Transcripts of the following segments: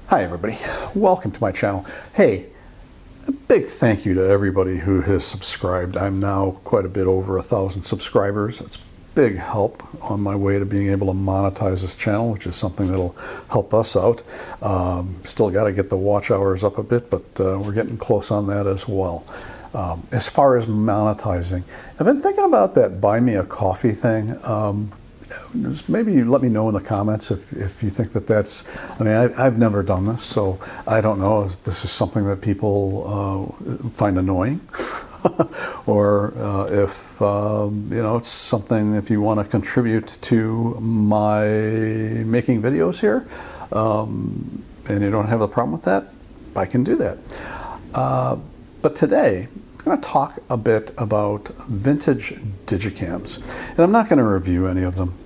Hi everybody, welcome to my channel. Hey, a big thank you to everybody who has subscribed. I'm now quite a bit over 1,000 subscribers. It's big help on my way to being able to monetize this channel, which is something that'll help us out. Still got to get the watch hours up a bit, but we're getting close on that as well. As far as monetizing, I've been thinking about that buy me a coffee thing. Just maybe let me know in the comments if you think that that's, I mean, I've never done this, so I don't know if this is something that people find annoying or if, you know, it's something if you want to contribute to my making videos here and you don't have a problem with that, I can do that. But today, I'm going to talk a bit about vintage digicams, and I'm not going to review any of them.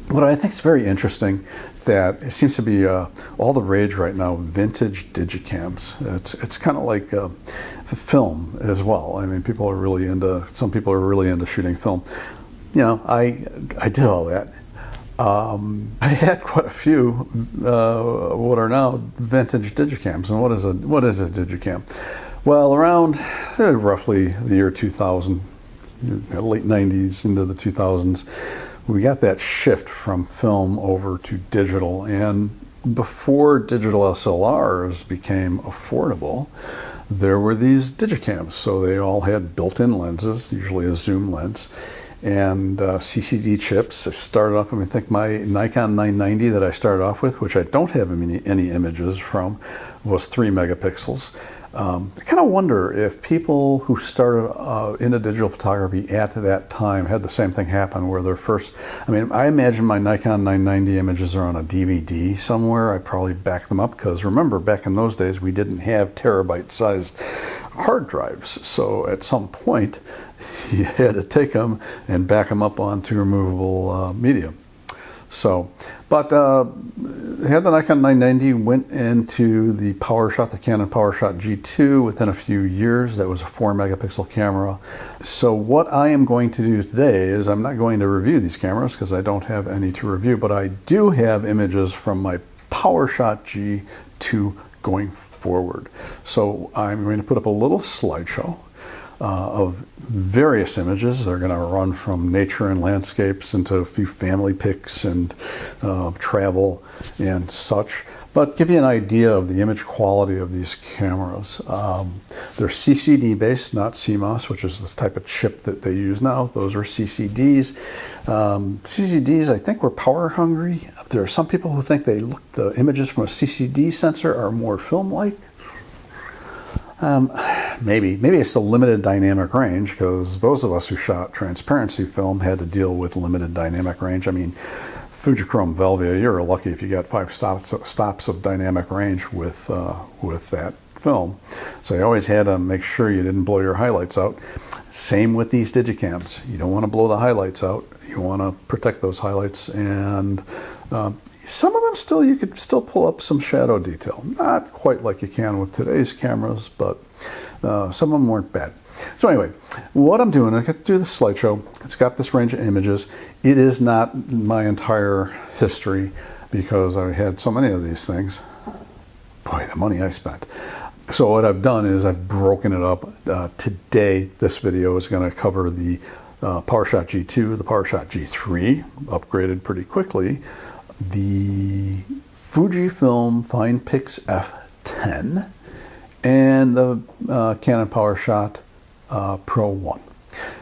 What I think is very interesting that it seems to be all the rage right now, vintage digicams. It's kind of like film as well. I mean, people are really into, some people are really into shooting film. You know, I did all that. I had quite a few what are now vintage digicams. And what is a digicam? Well, around roughly the year 2000, late 90s into the 2000s, we got that shift from film over to digital. And before digital SLRs became affordable, there were these digicams. So they all had built-in lenses, usually a zoom lens, and CCD chips. I started off, I think my Nikon 990 that I started off with, which I don't have any images from, was 3 megapixels. I kind of wonder if people who started into digital photography at that time had the same thing happen where their first, I mean, I imagine my Nikon 990 images are on a DVD somewhere. I probably back them up because remember back in those days we didn't have terabyte sized hard drives. So at some point you had to take them and back them up onto removable medium. So, but had the Nikon 990, went into the Powershot, the Canon Powershot G2 within a few years. That was a 4 megapixel camera. So what I am going to do today is I'm not going to review these cameras because I don't have any to review, but I do have images from my Powershot G2 going forward. So I'm going to put up a little slideshow of various images. They're going to run from nature and landscapes into a few family pics and travel and such, but give you an idea of the image quality of these cameras. They're CCD based, not CMOS, which is the type of chip that they use now. Those are CCDs. CCDs, I think, were power hungry. There are some people who think the images from a CCD sensor are more film-like. Maybe it's the limited dynamic range, because those of us who shot transparency film had to deal with limited dynamic range. I mean, Fujifilm Velvia, you're lucky if you got 5 stops of dynamic range with that film. So you always had to make sure you didn't blow your highlights out. Same with these digicams. You don't want to blow the highlights out. You want to protect those highlights, and some of them still, you could still pull up some shadow detail. Not quite like you can with today's cameras, but some of them weren't bad. So anyway, what I'm doing, I got to do the slideshow. It's got this range of images. It is not my entire history because I had so many of these things. Boy, the money I spent. So what I've done is I've broken it up. Today, this video is going to cover the Powershot G2, the Powershot G3, upgraded pretty quickly, the Fujifilm Finepix F10, and the Canon Powershot Pro1.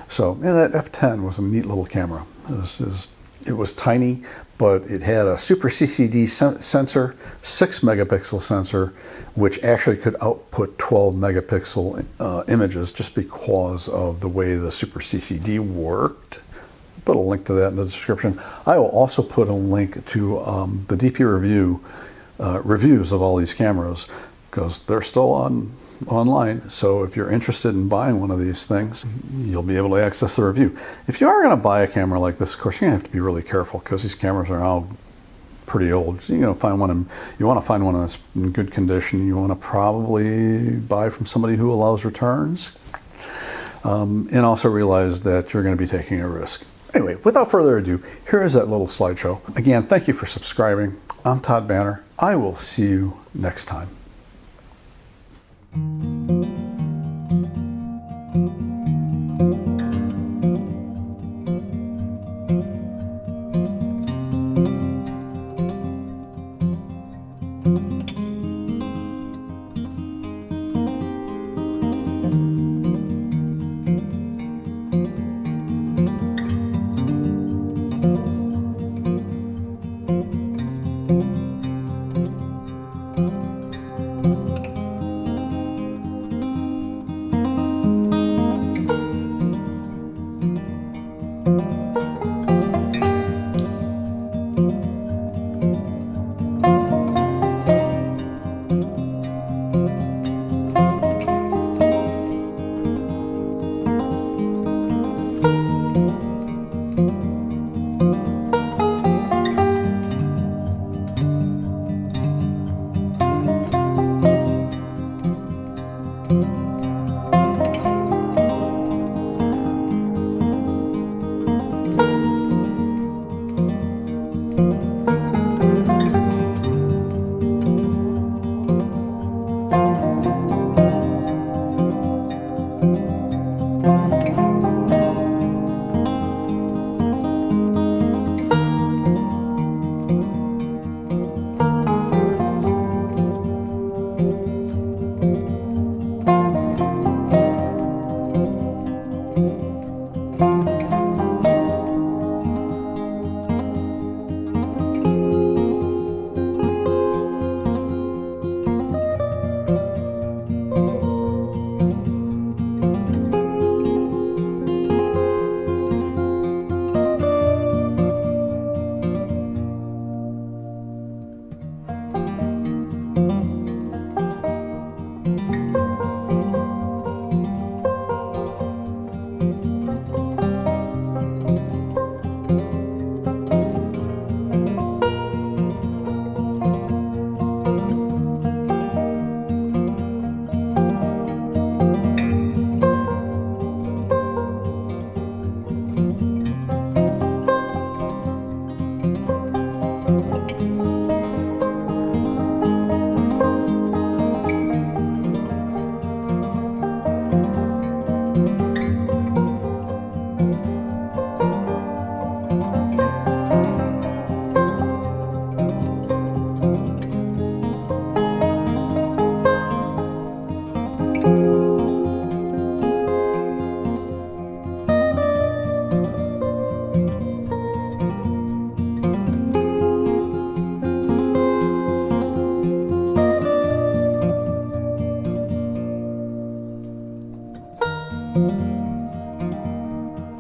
So, and that F10 was a neat little camera. It was tiny, but it had a super CCD sensor, 6 megapixel sensor, which actually could output 12 megapixel images just because of the way the super CCD worked. Put a link to that in the description. I will also put a link to the DP reviews of all these cameras, because they're still online. So if you're interested in buying one of these things, you'll be able to access the review. If you are going to buy a camera like this, of course, you're going to have to be really careful, because these cameras are now pretty old. You want to find one that's in good condition. You want to probably buy from somebody who allows returns, and also realize that you're going to be taking a risk. Anyway, without further ado, here is that little slideshow. Again, thank you for subscribing. I'm Todd Banner. I will see you next time.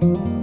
Thank you.